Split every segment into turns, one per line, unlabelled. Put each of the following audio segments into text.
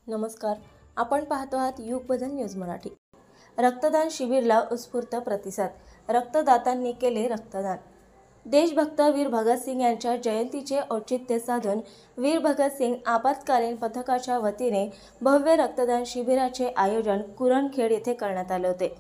नमस्कार, आपण पाहतो आहात युग बदल न्यूज मराठी। रक्तदान शिबिरला उत्स्फूर्त प्रतिसाद, रक्तदात्यांनी केले रक्तदान। देशभक्त वीर भगतसिंग यांच्या जयंतीचे औचित्य साधून वीर भगतसिंग आपत्कालीन पथकाच्या वतीने भव्य रक्तदान शिबिराचे आयोजन कुरणखेड येथे करण्यात आले होते।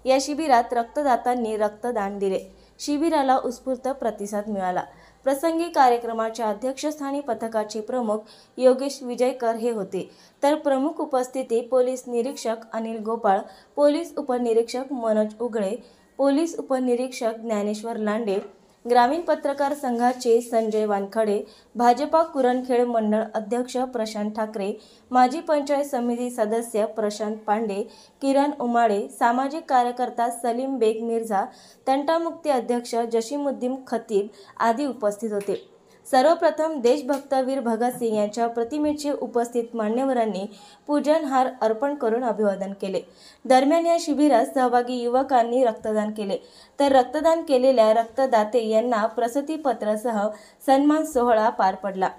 या शिबिरात रक्तदात्यांनी रक्तदान दिले। शिबिराला उत्स्फूर्त प्रतिसाद मिळाला। प्रसंगी कार्यक्रमाच्या अध्यक्षस्थानी पथकाचे प्रमुख योगेश विजयकर हे होते, तर प्रमुख उपस्थिती पोलीस निरीक्षक अनिल गोपाळ, पोलीस उपनिरीक्षक मनोज उगळे, पोलीस उपनिरीक्षक ज्ञानेश्वर लांडे, ग्रामीण पत्रकार संघाचे संजय वानखडे, भाजपा कुरणखेड मंडळ अध्यक्ष प्रशांत ठाकरे, माजी पंचायत समिती सदस्य प्रशांत पांडे, किरण उमाळे, सामाजिक कार्यकर्ता सलीम बेग मिर्झा, तंटामुक्ती अध्यक्ष जशीमुद्दीन खतीब आदी उपस्थित होते। सर्वप्रथम देशभक्त वीर भगतसिंग यांच्या प्रतिमेचे उपस्थित मान्यवरांनी पूजनहार अर्पण करून अभिवादन केले। दरम्यान या शिबिरात सहभागी युवकांनी रक्तदान केले, तर रक्तदान केलेल्या रक्तदाते यांना प्रशस्तीपत्रासह सन्मान सोहळा पार पडला।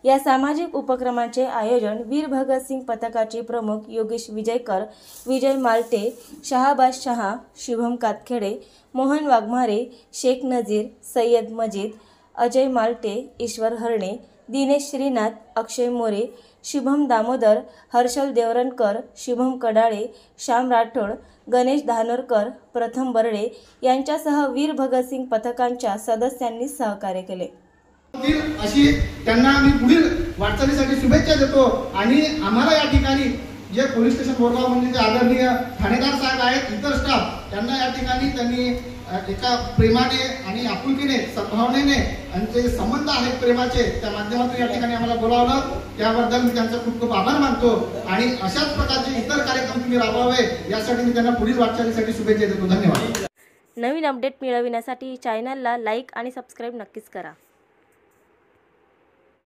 या सामाजिक उपक्रमाचे आयोजन वीर भगतसिंग पथकाचे प्रमुख योगेश विजयकर, विजय मालटे, शहाबाज शहा, शुभम कातखेडे, मोहन वाघमारे, शेख नजीर, सय्यद मजीद, अजय मालटे, ईश्वर हरणे, दिनेश श्रीनाथ, अक्षय मोरे, शुभम दामोदर, हर्षल देवरणकर, शुभम कडाळे, श्याम राठोड, गणेश धानोरकर, प्रथम बर्डे यांच्यासह वीर भगतसिंग पथकांच्या सदस्यांनी सहकार्य केले।
अशी त्यांना मी पुढील वाटचालीसाठी शुभेच्छा देतो आणि आम्हाला या ठिकाणी जे पोलीस स्टेशन बोरगाव म्हणजे आदरणीय ठाणेदार साहेब आहेत, इतर स्टाफ त्यांना या ठिकाणी त्यांनी एका प्रेमाने आणि आपुलकीने सद्भावनेने आणि जे संबंध आहेत प्रेमाचे त्या माध्यमातून या ठिकाणी आम्हाला बोलावलं, त्याबद्दल मी त्यांचा खूप खूप आभार मानतो आणि अशाच प्रकारचे इतर कार्यक्रम तुम्ही राबवावे यासाठी मी त्यांना पुढील वाटचालीसाठी शुभेच्छा देतो। धन्यवाद।
नवीन अपडेट मिळविण्यासाठी चॅनलला लाईक आणि सबस्क्राईब नक्कीच करा।